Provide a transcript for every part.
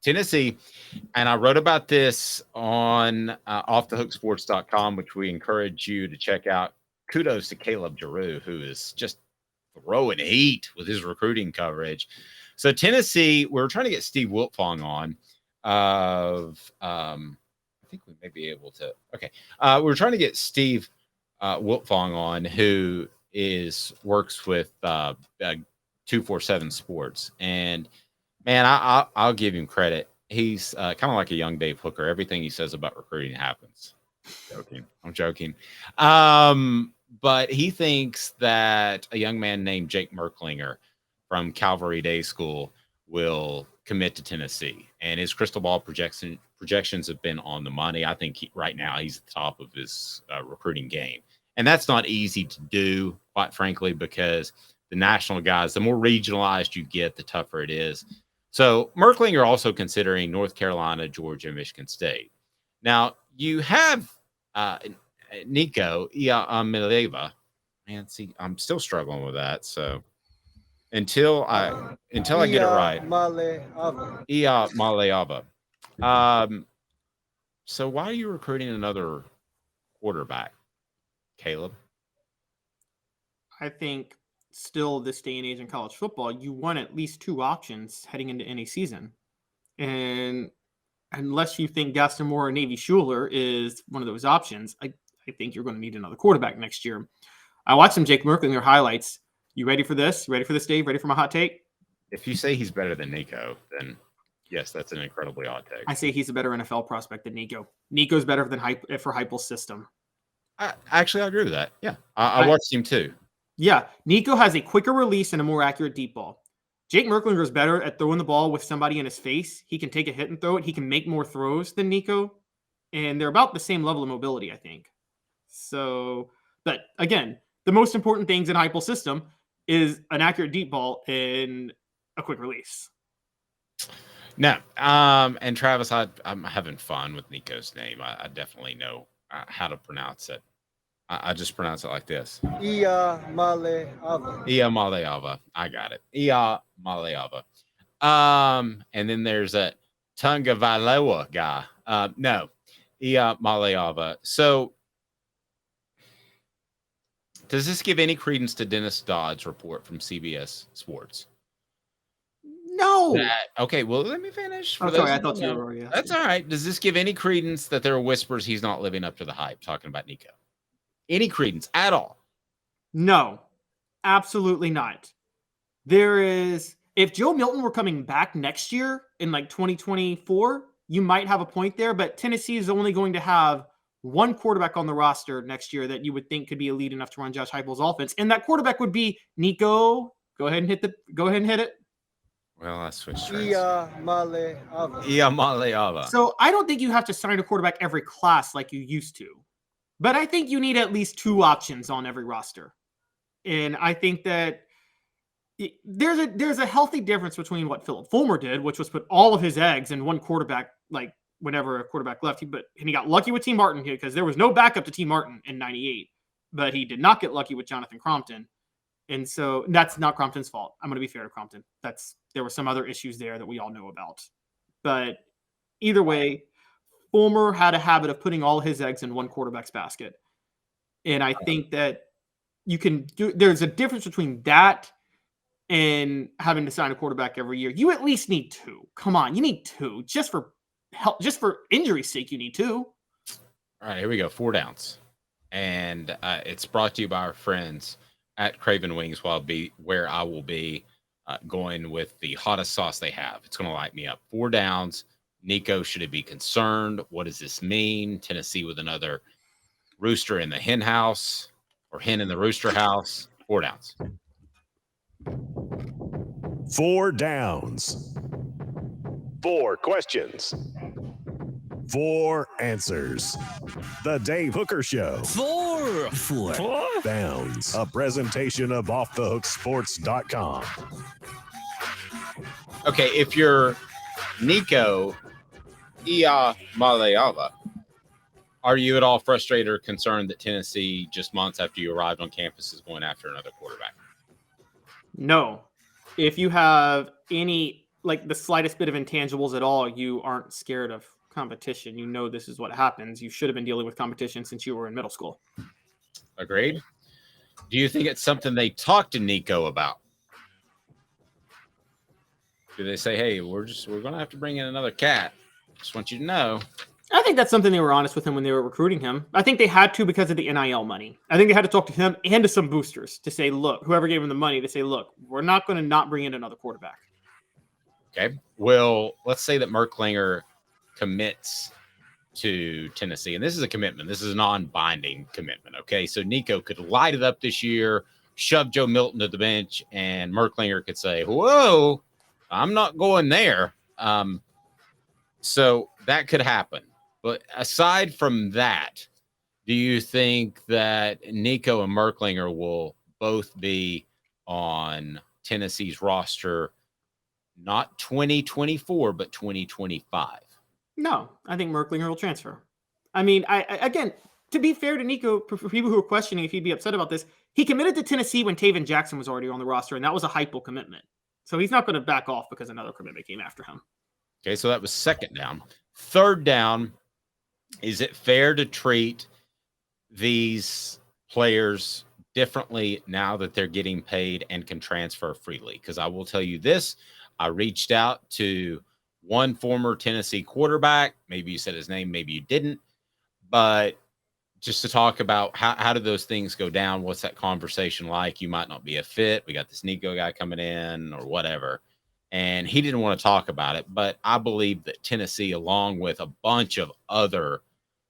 Tennessee, and I wrote about this on offthehooksports.com, which we encourage you to check out. Kudos to Caleb Giroux, who is just throwing heat with his recruiting coverage. So Tennessee, we're trying to get Steve Wiltfong on. I think we may be able to. Okay, we're trying to get Steve Wiltfong on, who works with 247 Sports, and man, I'll give him credit. He's kind of like a young Dave Hooker. Everything he says about recruiting happens. I'm joking. But he thinks that a young man named Jake Merklinger from Calvary Day School will commit to Tennessee, and his crystal ball projections have been on the money. I think right now he's at the top of his recruiting game, and that's not easy to do, quite frankly, because the national guys, the more regionalized you get, the tougher it is. So Merklinger also considering North Carolina, Georgia, Michigan State. Now you have Nico Iamaleava. Man, see, I'm still struggling with that. So until I get it right, Iamaleava. So why are you recruiting another quarterback, Caleb? I think still this day and age in college football, you want at least two options heading into any season. And unless you think Gaston Moore or Navy Schuler is one of those options, I think you're going to need another quarterback next year. I watched some Jake Merklinger highlights. You ready for this? Ready for this, Dave? Ready for my hot take? If you say he's better than Nico, then yes, that's an incredibly odd take. I say he's a better NFL prospect than Nico. Nico's better than for Heupel's system. I agree with that. Yeah, I watched him too. Yeah, Nico has a quicker release and a more accurate deep ball. Jake Merklinger is better at throwing the ball with somebody in his face. He can take a hit and throw it. He can make more throws than Nico, and they're about the same level of mobility, I think. So, but again, the most important things in Heupel's system is an accurate deep ball and a quick release. No, and Travis, I'm having fun with Nico's name. I definitely know how to pronounce it. I just pronounce it like this. Iamaleava. I got it. Iamaleava. And then there's a Tungavailoa guy. No, Iamaleava. So does this give any credence to Dennis Dodd's report from CBS Sports? No. Okay, well, let me finish. Oh, sorry, I thought you were already asking. That's all right. Does this give any credence that there are whispers he's not living up to the hype talking about Nico? Any credence at all? No, absolutely not. There is, if Joe Milton were coming back next year in like 2024, you might have a point there, but Tennessee is only going to have one quarterback on the roster next year that you would think could be elite enough to run Josh Heupel's offense, and that quarterback would be Nico. Go ahead and hit it. Well, I switched. Iamaleava. So I don't think you have to sign a quarterback every class like you used to. But I think you need at least two options on every roster. And I think that there's a healthy difference between what Philip Fulmer did, which was put all of his eggs in one quarterback, like whenever a quarterback left. And he got lucky with T. Martin here because there was no backup to T. Martin in 98. But he did not get lucky with Jonathan Crompton. And so that's not Crompton's fault. I'm going to be fair to Crompton. There were some other issues there that we all know about. But either way, Fulmer had a habit of putting all his eggs in one quarterback's basket. And I think that there's a difference between that and having to sign a quarterback every year. You at least need two. Come on, you need two. Just for injury's sake, you need two. All right, here we go. 4 downs. And it's brought to you by our friends at Craven Wings, where I will be going with the hottest sauce they have. It's going to light me up. 4 downs. Nico, should it be concerned? What does this mean? Tennessee with another rooster in the hen house or hen in the rooster house? 4 downs. 4 downs. 4 questions. 4 answers. The Dave Hooker Show. 4 downs. A presentation of offthehooksports.com. Okay, if you're Nico Iamaleava, are you at all frustrated or concerned that Tennessee, just months after you arrived on campus, is going after another quarterback? No. If you have any like the slightest bit of intangibles at all, you aren't scared of competition. You know this is what happens. You should have been dealing with competition since you were in middle school. Agreed. Do you think it's something they talked to Nico about? Do they say, "Hey, we're gonna have to bring in another cat. Just want you to know." I think that's something they were honest with him when they were recruiting him. I think they had to because of the NIL money. I think they had to talk to him and to some boosters to say, look, whoever gave him the money to say, look, we're not going to not bring in another quarterback. Okay. Well, let's say that Merklinger commits to Tennessee, and this is a commitment. This is a non-binding commitment. Okay. So Nico could light it up this year, shove Joe Milton to the bench, and Merklinger could say, "Whoa, I'm not going there." So that could happen. But aside from that, do you think that Nico and Merklinger will both be on Tennessee's roster, not 2024, but 2025? No, I think Merklinger will transfer. I mean, I again, to be fair to Nico, for people who are questioning if he'd be upset about this, he committed to Tennessee when Taven Jackson was already on the roster, and that was a Heupel commitment. So he's not going to back off because another commitment came after him. Okay, so that was second down. Third down, is it fair to treat these players differently now that they're getting paid and can transfer freely? Because I will tell you this, I reached out to one former Tennessee quarterback. Maybe you said his name, maybe you didn't. But just to talk about how do those things go down? What's that conversation like? You might not be a fit. We got this Nico guy coming in or whatever. And he didn't want to talk about it. But I believe that Tennessee, along with a bunch of other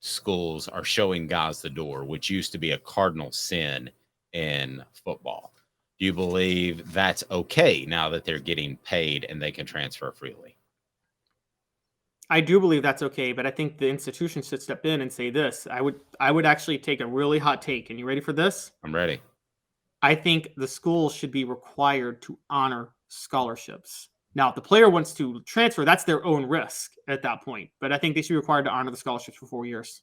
schools, are showing guys the door, which used to be a cardinal sin in football. Do you believe that's okay now that they're getting paid and they can transfer freely? I do believe that's okay, but I think the institution should step in and say this. I would actually take a really hot take. And you ready for this? I'm ready. I think the school should be required to honor scholarships. Now, if the player wants to transfer, that's their own risk at that point. But I think they should be required to honor the scholarships for 4 years.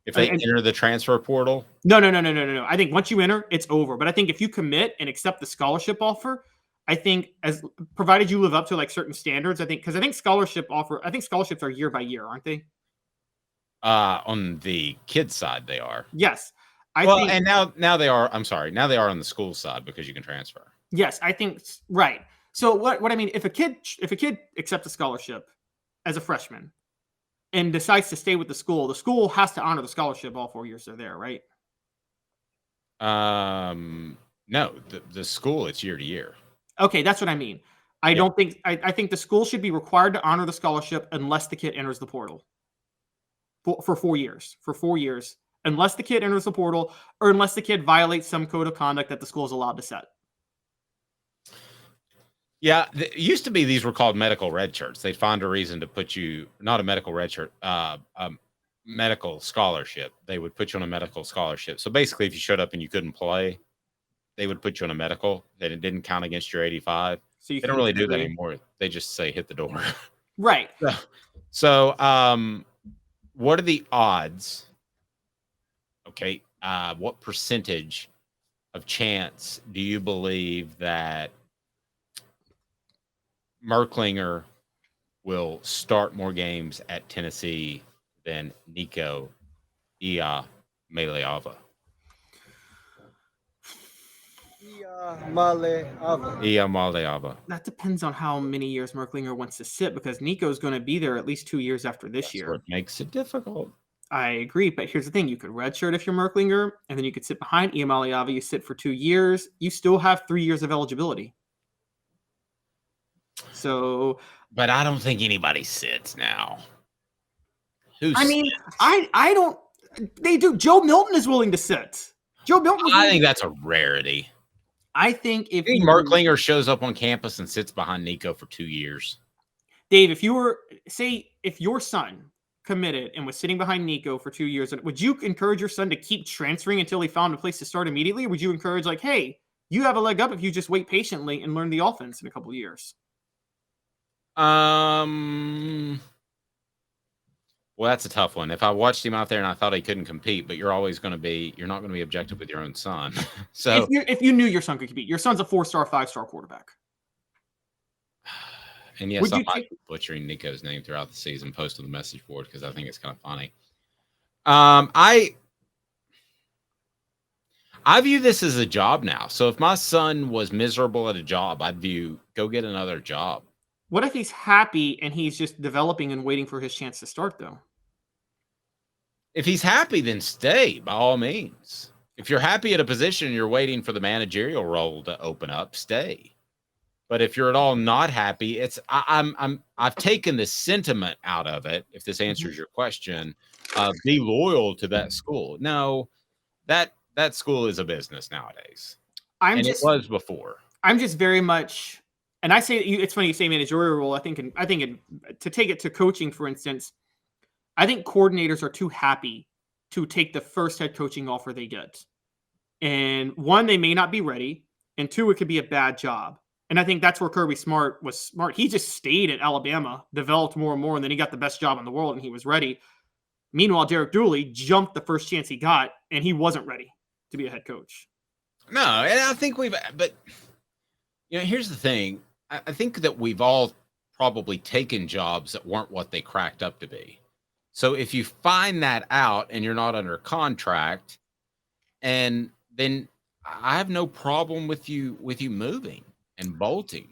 If they enter the transfer portal? No. I think once you enter, it's over. But I think if you commit and accept the scholarship offer, I think as provided you live up to like certain standards, I think scholarships are year by year, aren't they? On the kids side, they are. Yes. And now they are. I'm sorry. Now they are on the school side because you can transfer. Yes, I think right. So what I mean, if a kid accepts a scholarship as a freshman and decides to stay with the school has to honor the scholarship all 4 years they're there, right? No, the school, it's year to year. Okay, that's what I mean. I think the school should be required to honor the scholarship unless the kid enters the portal for 4 years. For 4 years, unless the kid enters the portal or unless the kid violates some code of conduct that the school is allowed to set. Yeah, it used to be these were called medical red shirts. They'd find a reason to put you, not a medical red shirt, a medical scholarship. They would put you on a medical scholarship. So basically, if you showed up and you couldn't play, they would put you on a medical that it didn't count against your 85. So they don't really do that anymore. They just say hit the door. Right. So what are the odds? Okay. What percentage of chance do you believe that Merklinger will start more games at Tennessee than Nico Iamaleava? Iamaleava. That depends on how many years Merklinger wants to sit because Nico's going to be there at least 2 years after this year. What makes it difficult. I agree, but here's the thing. You could redshirt if you're Merklinger, and then you could sit behind Iamaleava. You sit for 2 years. You still have 3 years of eligibility. So, but I don't think anybody sits now. I don't. They do. Joe Milton is willing to sit. I think that's a rarity. I think if Merklinger shows up on campus and sits behind Nico for 2 years. Dave, if your son committed and was sitting behind Nico for 2 years, would you encourage your son to keep transferring until he found a place to start immediately? Or would you encourage like, hey, you have a leg up if you just wait patiently and learn the offense in a couple of years? Well, that's a tough one. If I watched him out there and I thought he couldn't compete, but you're not going to be objective with your own son. So if you knew your son could compete, your son's a 4-star, 5-star quarterback. And yes, Would I you might take? be butchering Nico's name throughout the season, post on the message board because I think it's kind of funny. I view this as a job now. So if my son was miserable at a job, I'd view go get another job. What if he's happy and he's just developing and waiting for his chance to start, though? If he's happy, then stay by all means. If you're happy at a position and you're waiting for the managerial role to open up, stay. But if you're at all not happy, I've taken the sentiment out of it. If this answers your question, be loyal to that school. No, that school is a business nowadays, and it was before. I'm just very much, and I say it's funny you say managerial role. I think to take it to coaching, for instance, I think coordinators are too happy to take the first head coaching offer they get. And one, they may not be ready, and two, it could be a bad job. And I think that's where Kirby Smart was smart. He just stayed at Alabama, developed more and more, and then he got the best job in the world and he was ready. Meanwhile, Derek Dooley jumped the first chance he got, and he wasn't ready to be a head coach. No, and I think but here's the thing. I think that we've all probably taken jobs that weren't what they cracked up to be. So if you find that out and you're not under contract, and then I have no problem with you moving and bolting.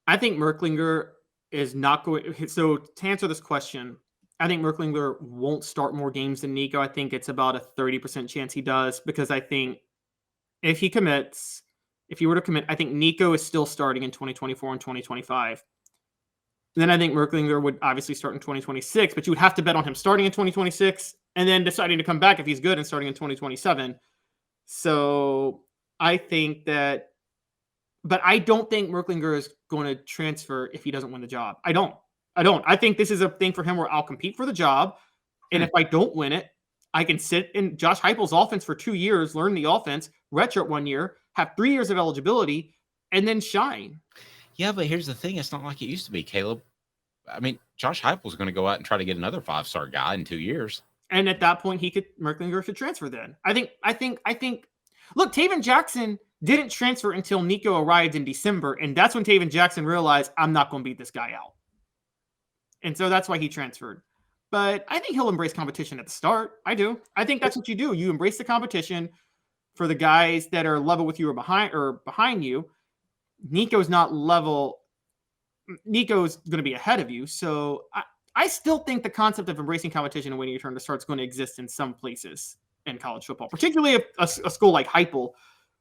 I think Merklinger is not going. So to answer this question, I think Merklinger won't start more games than Nico. I think it's about a 30% chance he does, because I think if he were to commit, I think Nico is still starting in 2024 and 2025. Then I think Merklinger would obviously start in 2026, but you would have to bet on him starting in 2026 and then deciding to come back if he's good and starting in 2027. So I think that, but I don't think Merklinger is going to transfer if he doesn't win the job. I don't. I think this is a thing for him where I'll compete for the job. And if I don't win it, I can sit in Josh Heupel's offense for 2 years, learn the offense, redshirt 1 year, have 3 years of eligibility, and then shine. Yeah, but here's the thing. It's not like it used to be, Caleb. I mean, Josh Heupel's going to go out and try to get another 5-star guy in 2 years. And at that point, Merklinger should transfer then. I think, look, Taven Jackson didn't transfer until Nico arrived in December. And that's when Taven Jackson realized, I'm not going to beat this guy out. And so that's why he transferred. But I think he'll embrace competition at the start. I do. I think that's what you do. You embrace the competition for the guys that are level with you or behind you. Nico's not level. Nico's going to be ahead of you. So I still think the concept of embracing competition and waiting your turn to start is going to exist in some places in college football, particularly a school like Heupel,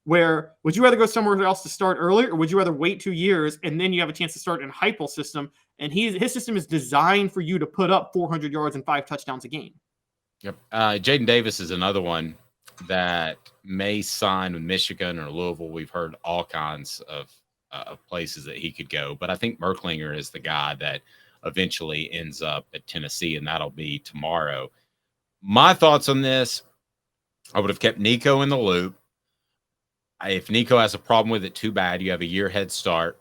where would you rather go somewhere else to start earlier, or would you rather wait 2 years and then you have a chance to start in Heupel's system? And his system is designed for you to put up 400 yards and 5 touchdowns a game. Yep. Jaden Davis is another one that may sign with Michigan or Louisville. We've heard all kinds of places that he could go, but I think Merklinger is the guy that eventually ends up at Tennessee, and that'll be tomorrow. My thoughts on this: I would have kept Nico in the loop. If Nico has a problem with it, too bad. You have a year head start.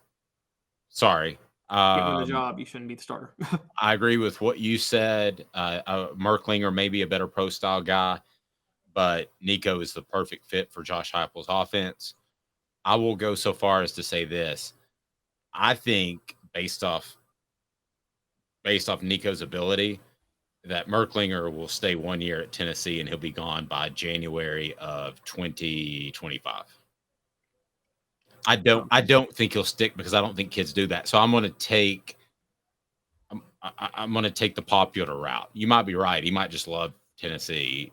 Sorry. Get win the job, you shouldn't be the starter. I agree with what you said. Merklinger may be a better pro style guy, but Nico is the perfect fit for Josh Heupel's offense. I will go so far as to say this: I think based off Nico's ability, that Merklinger will stay 1 year at Tennessee and he'll be gone by January of 2025. I don't think he'll stick, because I don't think kids do that. So I'm going to take the popular route. You might be right. He might just love Tennessee,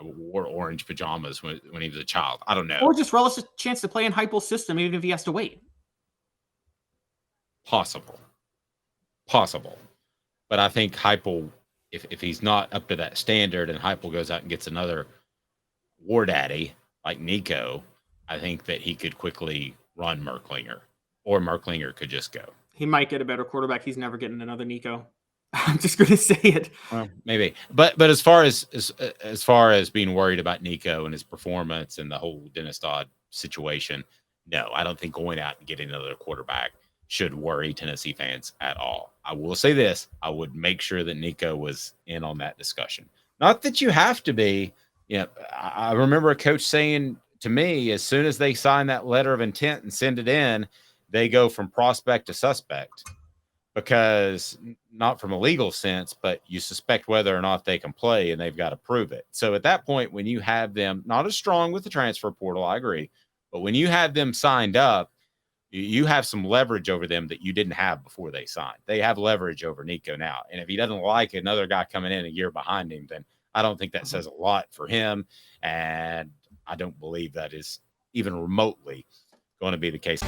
wore orange pajamas when he was a child. I don't know. Or just relish a chance to play in Heupel's system, even if he has to wait. Possible. But I think Heupel, if he's not up to that standard and Heupel goes out and gets another war daddy like Nico, I think that he could quickly run Merklinger, or Merklinger could just go. He might get a better quarterback. He's never getting another Nico. I'm just going to say it. Well, maybe, but as far as being worried about Nico and his performance and the whole Dennis Dodd situation, no, I don't think going out and getting another quarterback should worry Tennessee fans at all. I will say this: I would make sure that Nico was in on that discussion. Not that you have to be. I remember a coach saying to me, as soon as they sign that letter of intent and send it in, they go from prospect to suspect. because not from a legal sense, but you suspect whether or not they can play and they've got to prove it. So at that point, when you have them not as strong with the transfer portal, I agree, but when you have them signed up, you have some leverage over them that you didn't have before they signed. They have leverage over Nico now. And if he doesn't like another guy coming in a year behind him, then I don't think that says a lot for him. And I don't believe that is even remotely going to be the case.